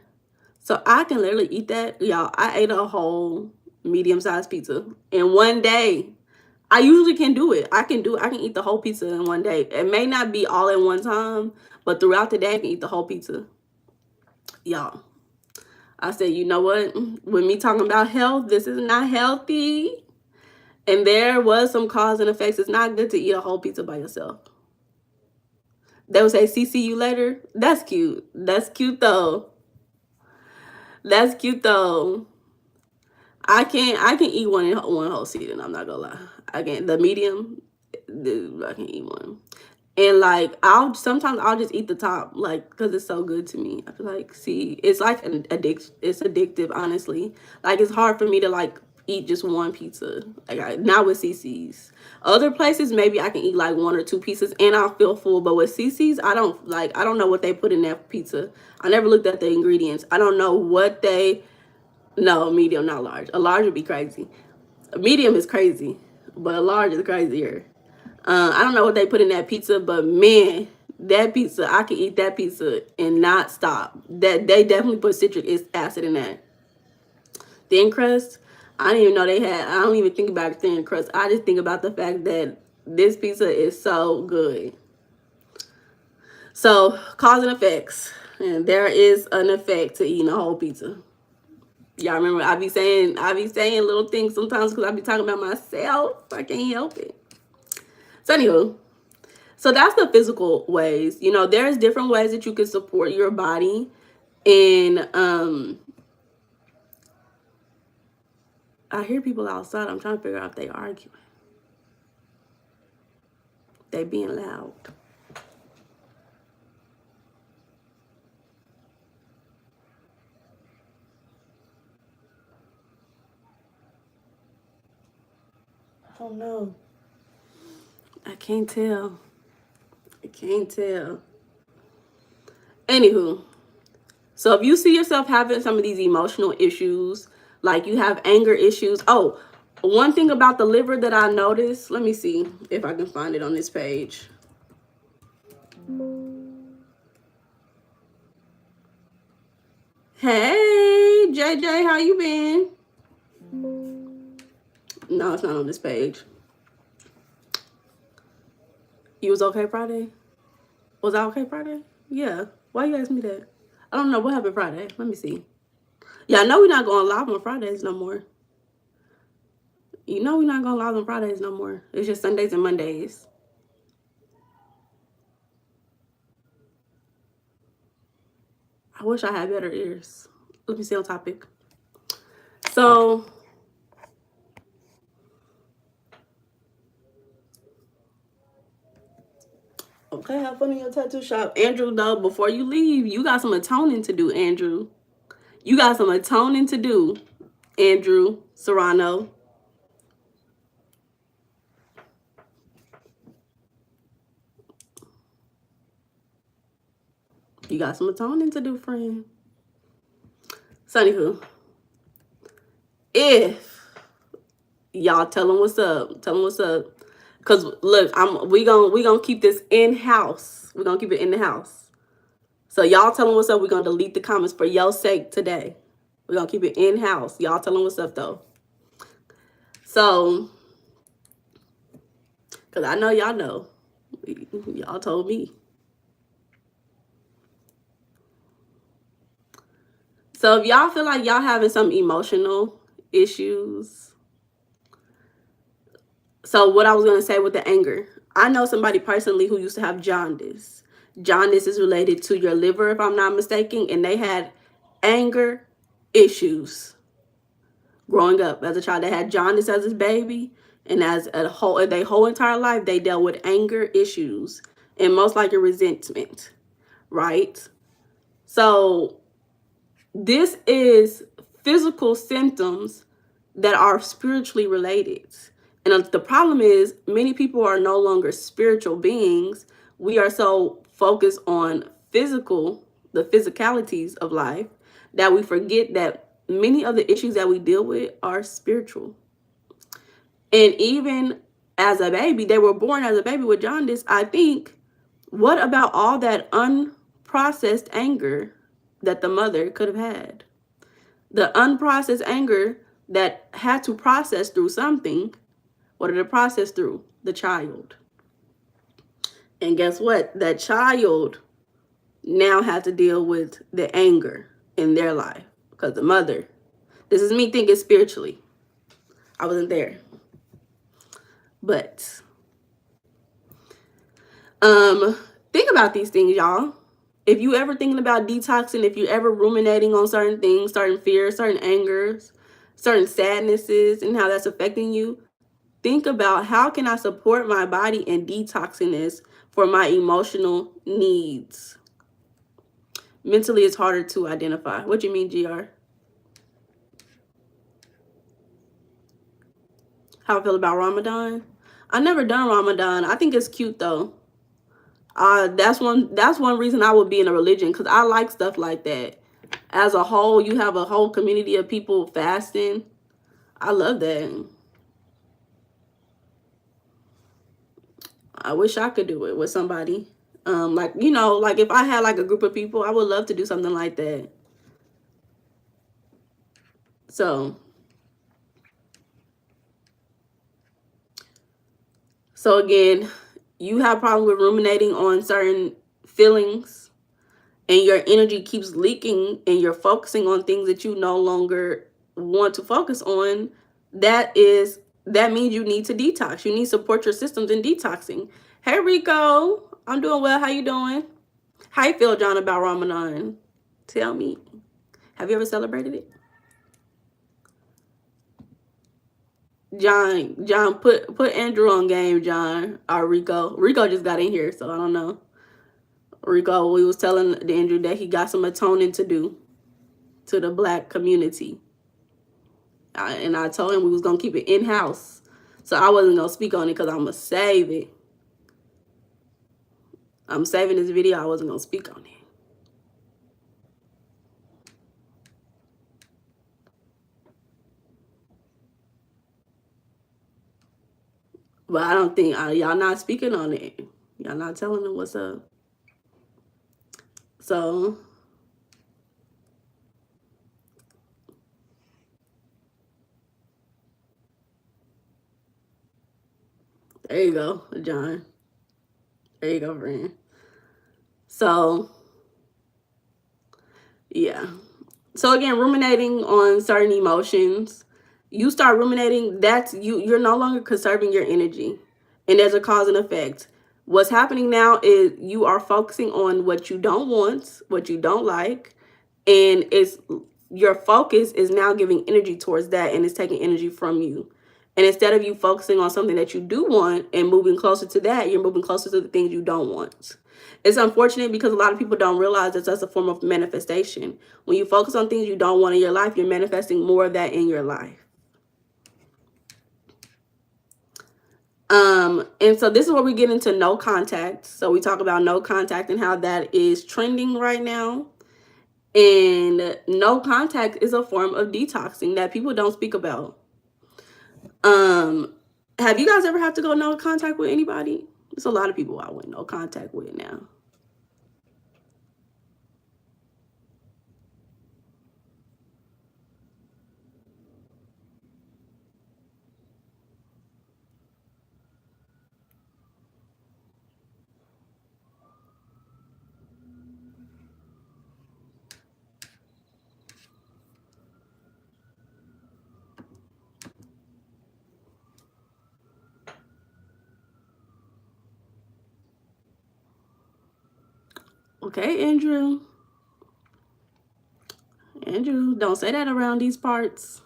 [SPEAKER 1] So I can literally eat that. Y'all, I ate a whole medium-sized pizza in one day. I usually can do it. I can eat the whole pizza in one day. It may not be all at one time, but throughout the day I can eat the whole pizza. Y'all, I said, you know what? With me talking about health, this is not healthy. And there was some cause and effects. It's not good to eat a whole pizza by yourself. They would say, "See you later." That's cute. That's cute though. That's cute though. I can eat one in one whole season. I'm not gonna lie. I can the medium. I can eat one. And like sometimes I'll just eat the top, like, because it's so good to me. I feel like, see, it's like an addiction. It's addictive, honestly. Like, it's hard for me to like eat just one pizza. Like, not with CC's. Other places maybe I can eat like one or two pieces and I'll feel full. But with CC's, I don't know what they put in that pizza. I never looked at the ingredients. I don't know what they. No, medium, not large. A large would be crazy. A medium is crazy, but a large is crazier. I don't know what they put in that pizza, but man, that pizza, I can eat that pizza and not stop. That they definitely put citric acid in that. Thin crust, I didn't even know they had. I don't even think about thin crust. I just think about the fact that this pizza is so good. So, cause and effects. And there is an effect to eating a whole pizza. Y'all remember I be saying little things sometimes because I be talking about myself. I can't help it. So anywho, so that's the physical ways. You know, there's different ways that you can support your body. And I hear people outside. I'm trying to figure out if they arguing. They being loud. Oh no. I can't tell. I can't tell. Anywho, so if you see yourself having some of these emotional issues, like you have anger issues. Oh, one thing about the liver that I noticed, let me see if I can find it on this page. Hey, JJ, how you been? No, it's not on this page. You was okay Friday? Was I okay Friday? Yeah. Why you ask me that? I don't know what happened Friday. Let me see. Yeah, I know we're not going live on Fridays no more. You know we're not going live on Fridays no more. It's just Sundays and Mondays. I wish I had better ears. Let me see on topic. So, okay, have fun in your tattoo shop. Andrew, though, before you leave, you got some atoning to do, Andrew. You got some atoning to do, Andrew Serrano. You got some atoning to do, friend. So, anywho, if y'all tell them what's up, cause look, we gonna keep this in house. We're gonna keep it in the house. So y'all tell them what's up. We're gonna delete the comments for your sake today. We're gonna keep it in house. Y'all tell them what's up though. So, cause I know y'all know. Y'all told me. So if y'all feel like y'all having some emotional issues. So what I was going to say with the anger. I know somebody personally who used to have jaundice. Jaundice is related to your liver, if I'm not mistaken. And they had anger issues growing up as a child. They had jaundice as a baby. And as their whole entire life, they dealt with anger issues. and most likely resentment, right? So this is physical symptoms that are spiritually related. And the problem is, many people are no longer spiritual beings. We are so focused on the physicalities of life, that we forget that many of the issues that we deal with are spiritual. And even as a baby, they were born as a baby with jaundice. I think, what about all that unprocessed anger that the mother could have had? The unprocessed anger that had to process through something. What did it process through? The child. And guess what? That child now had to deal with the anger in their life because the mother. This is me thinking spiritually. I wasn't there. But think about these things, y'all. If you ever thinking about detoxing, if you ever ruminating on certain things, certain fears, certain angers, certain sadnesses, and how that's affecting you, think about, how can I support my body in detoxing this for my emotional needs? Mentally, it's harder to identify. What do you mean, GR? How I feel about Ramadan? I never done Ramadan. I think it's cute though. That's one reason I would be in a religion, because I like stuff like that. As a whole, you have a whole community of people fasting. I love that. I wish I could do it with somebody. Like, like if I had like a group of people, I would love to do something like that. So again, you have problems with ruminating on certain feelings, and your energy keeps leaking, and you're focusing on things that you no longer want to focus on. That means you need to detox. You need to support your systems in detoxing. Hey Rico, I'm doing well. How you doing? How you feel, John, about Ramadan? Tell me. Have you ever celebrated it? John, put Andrew on game, John. Or Rico. Rico just got in here, so I don't know. Rico, we was telling Andrew that he got some atoning to do to the Black community. And I told him we was going to keep it in-house. So I wasn't going to speak on it because I'm going to save it. I'm saving this video. I wasn't going to speak on it. But I don't think, y'all not speaking on it. Y'all not telling them what's up. So there you go, John. There you go, friend. So yeah. So again, ruminating on certain emotions. You start ruminating, you're no longer conserving your energy. And there's a cause and effect. What's happening now is you are focusing on what you don't want, what you don't like, and your focus is now giving energy towards that, and it's taking energy from you. And instead of you focusing on something that you do want and moving closer to that, you're moving closer to the things you don't want. It's unfortunate because a lot of people don't realize that that's a form of manifestation. When you focus on things you don't want in your life, you're manifesting more of that in your life. And so this is where we get into no contact. So we talk about no contact and how that is trending right now. And no contact is a form of detoxing that people don't speak about. Have you guys ever had to go no contact with anybody? There's a lot of people I went no contact with now. Okay, Andrew. Andrew, don't say that around these parts.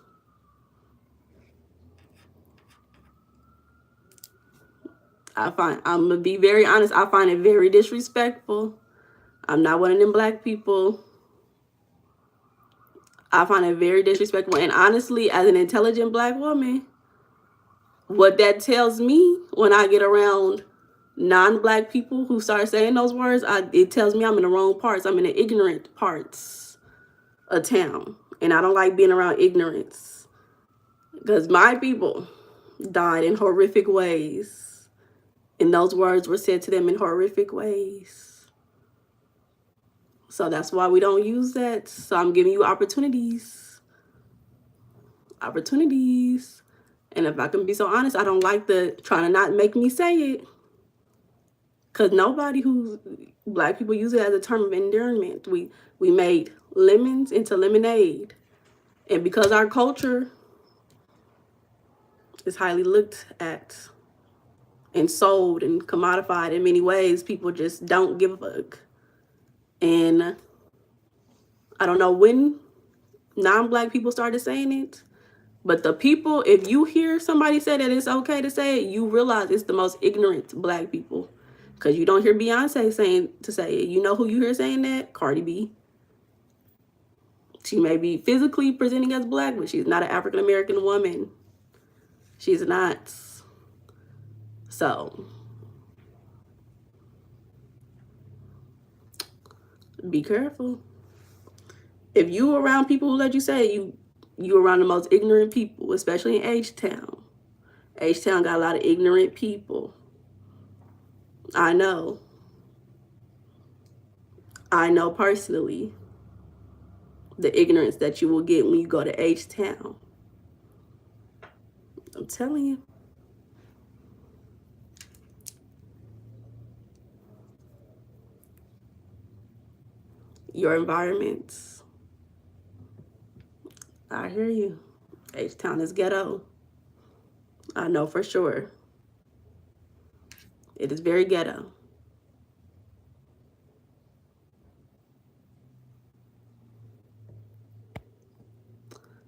[SPEAKER 1] I'm gonna be very honest, I find it very disrespectful. I'm not one of them black people. I find it very disrespectful. And honestly, as an intelligent black woman, what that tells me when I get around non-black people who start saying those words, it tells me I'm in the wrong parts. I'm in the ignorant parts of town. And I don't like being around ignorance. Because my people died in horrific ways. And those words were said to them in horrific ways. So that's why we don't use that. So I'm giving you opportunities. Opportunities. And if I can be so honest, I don't like the trying to not make me say it. Because black people use it as a term of endearment. We made lemons into lemonade. And because our culture is highly looked at and sold and commodified in many ways, people just don't give a fuck. And I don't know when non-black people started saying it, but the people, if you hear somebody say that it's okay to say it, you realize it's the most ignorant black people. Because you don't hear Beyonce saying to say it. You know who you hear saying that? Cardi B. She may be physically presenting as black, but she's not an African-American woman. She's not. So, be careful. If you around people who let you say it, you around the most ignorant people, especially in H-Town. H-Town got a lot of ignorant people. I know personally the ignorance that you will get when you go to H-Town. I'm telling you. Your environments. I hear you. H-Town is ghetto. I know for sure. It is very ghetto.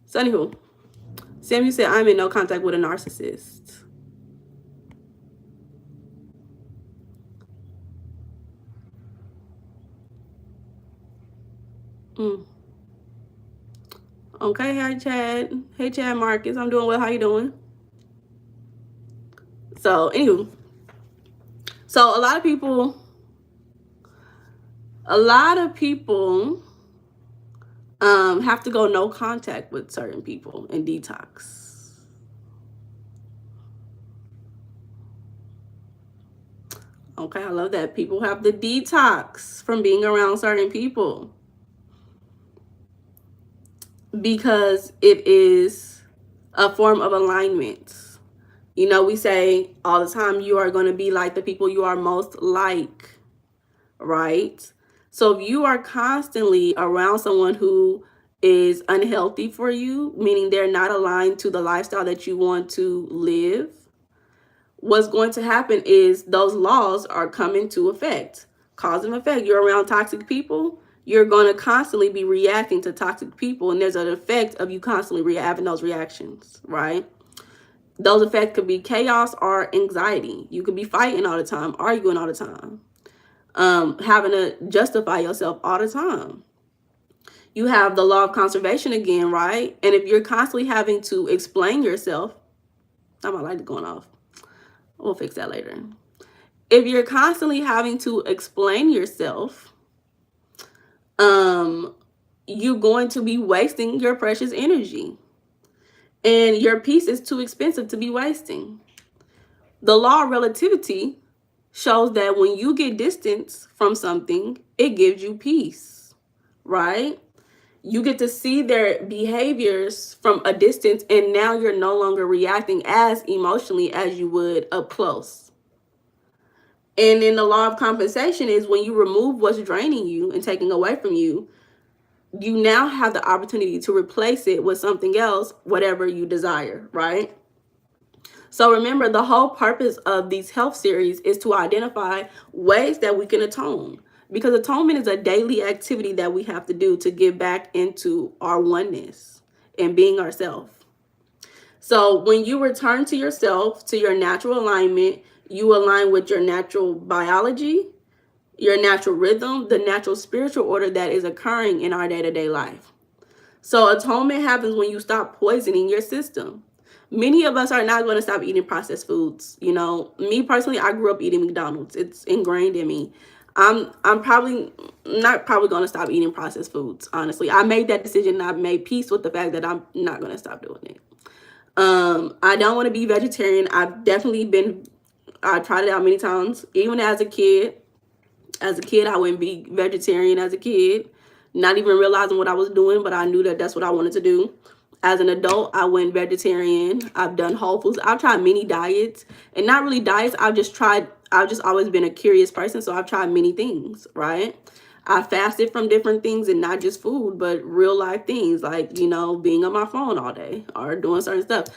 [SPEAKER 1] So anywho, Sam, you said I'm in no contact with a narcissist. Okay, hi Chad. Hey Chad Marcus, I'm doing well. How you doing? So anywho, so a lot of people have to go no contact with certain people and detox. Okay, I love that. People have to detox from being around certain people because it is a form of alignment. You know, we say all the time, you are going to be like the people you are most like, right? So if you are constantly around someone who is unhealthy for you, meaning they're not aligned to the lifestyle that you want to live, what's going to happen is those laws are coming to effect. Cause and effect. You're around toxic people, you're going to constantly be reacting to toxic people, and there's an effect of you constantly having those reactions, right? Those effects could be chaos or anxiety. You could be fighting all the time, arguing all the time, having to justify yourself all the time. You have the law of conservation again, right? And if you're constantly having to explain yourself, I might like going off. We'll fix that later. If you're constantly having to explain yourself, you're going to be wasting your precious energy. And your peace is too expensive to be wasting. The law of relativity shows that when you get distance from something, it gives you peace, right? You get to see their behaviors from a distance, and now you're no longer reacting as emotionally as you would up close. And then the law of compensation is when you remove what's draining you and taking away from you, you now have the opportunity to replace it with something else, whatever you desire, right? So remember, the whole purpose of these health series is to identify ways that we can atone, because atonement is a daily activity that we have to do to get back into our oneness and being ourselves. So when you return to yourself, to your natural alignment, You align with your natural biology, your natural rhythm, the natural spiritual order that is occurring in our day-to-day life. So atonement happens when you stop poisoning your system. Many of us are not going to stop eating processed foods. You know, me personally, I grew up eating McDonald's. It's ingrained in me. I'm probably not going to stop eating processed foods. Honestly, I made that decision and I've made peace with the fact that I'm not going to stop doing it. I don't want to be vegetarian. I tried it out many times, even as a kid. As a kid, I wouldn't be vegetarian as a kid, not even realizing what I was doing, but I knew that that's what I wanted to do. As an adult, I went vegetarian. I've done whole foods. I've tried many diets, and not really diets. I've just always been a curious person, so I've tried many things, right? I fasted from different things and not just food, but real life things like, being on my phone all day or doing certain stuff.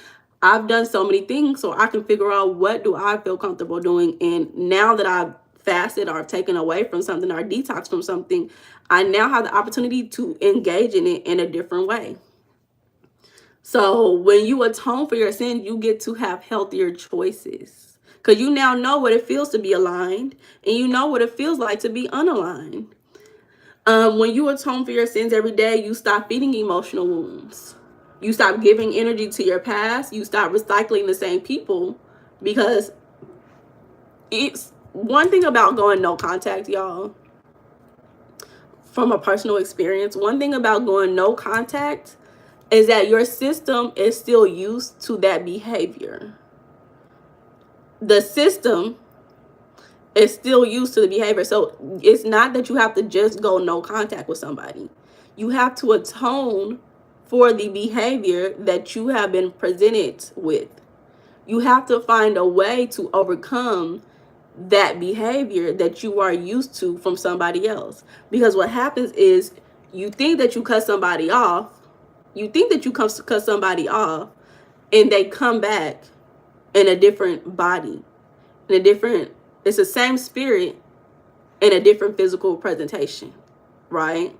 [SPEAKER 1] I've done so many things so I can figure out what do I feel comfortable doing. And now that I've fasted or taken away from something or detox from something, I now have the opportunity to engage in it in a different way. So when you atone for your sin, you get to have healthier choices because you now know what it feels to be aligned and you know what it feels like to be unaligned. When you atone for your sins every day, you stop feeding emotional wounds. You stop giving energy to your past. You stop recycling the same people because it's one thing about going no contact, y'all. From a personal experience, one thing about going no contact is that your system is still used to that behavior. The system is still used to the behavior. So it's not that you have to just go no contact with somebody. You have to atone for the behavior that you have been presented with. You have to find a way to overcome that behavior that you are used to from somebody else. Because what happens is you think that you cut somebody off, cut somebody off, and they come back in a different body, it's the same spirit in a different physical presentation, right?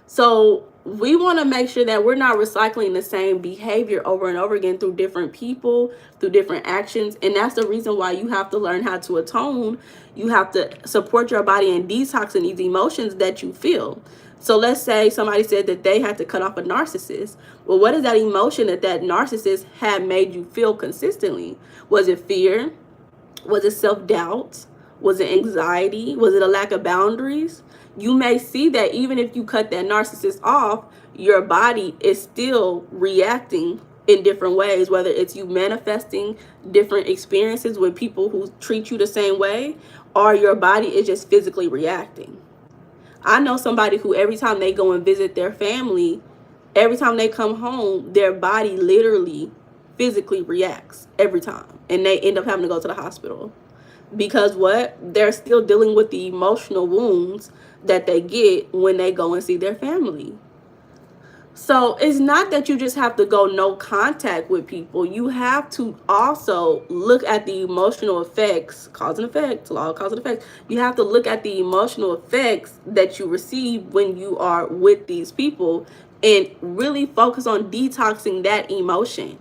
[SPEAKER 1] So we want to make sure that we're not recycling the same behavior over and over again through different people, through different actions. And that's the reason why you have to learn how to atone. You have to support your body in detoxing these emotions that you feel. So let's say somebody said that they had to cut off a narcissist. Well, what is that emotion that narcissist had made you feel consistently? Was it fear? Was it self-doubt? Was it anxiety? Was it a lack of boundaries? You may see that even if you cut that narcissist off, your body is still reacting in different ways, whether it's you manifesting different experiences with people who treat you the same way, or your body is just physically reacting. I know somebody who every time they go and visit their family, every time they come home, their body literally physically reacts every time. And they end up having to go to the hospital. Because what? They're still dealing with the emotional wounds that they get when they go and see their family. So it's not that you just have to go no contact with people. You have to also look at the emotional effects, cause and effect, law of cause and effect. You have to look at the emotional effects that you receive when you are with these people and really focus on detoxing that emotion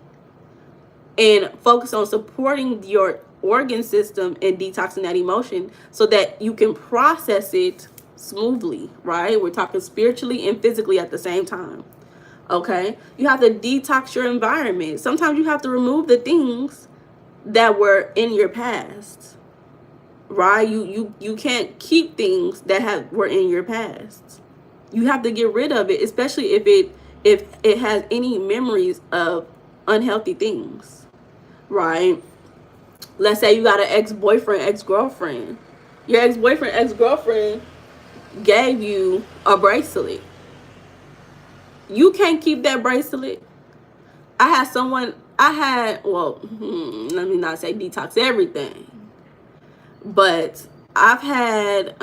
[SPEAKER 1] and focus on supporting your organ system and detoxing that emotion so that you can process it smoothly, right? We're talking spiritually and physically at the same time. Okay, you have to detox your environment. Sometimes you have to remove the things that were in your past, right? You can't keep things that were in your past. You have to get rid of it, especially if it has any memories of unhealthy things, right? Let's say you got an ex-boyfriend, ex-girlfriend. Your ex-boyfriend, ex-girlfriend gave you a bracelet. You can't keep that bracelet. Let me not say detox everything, but I've had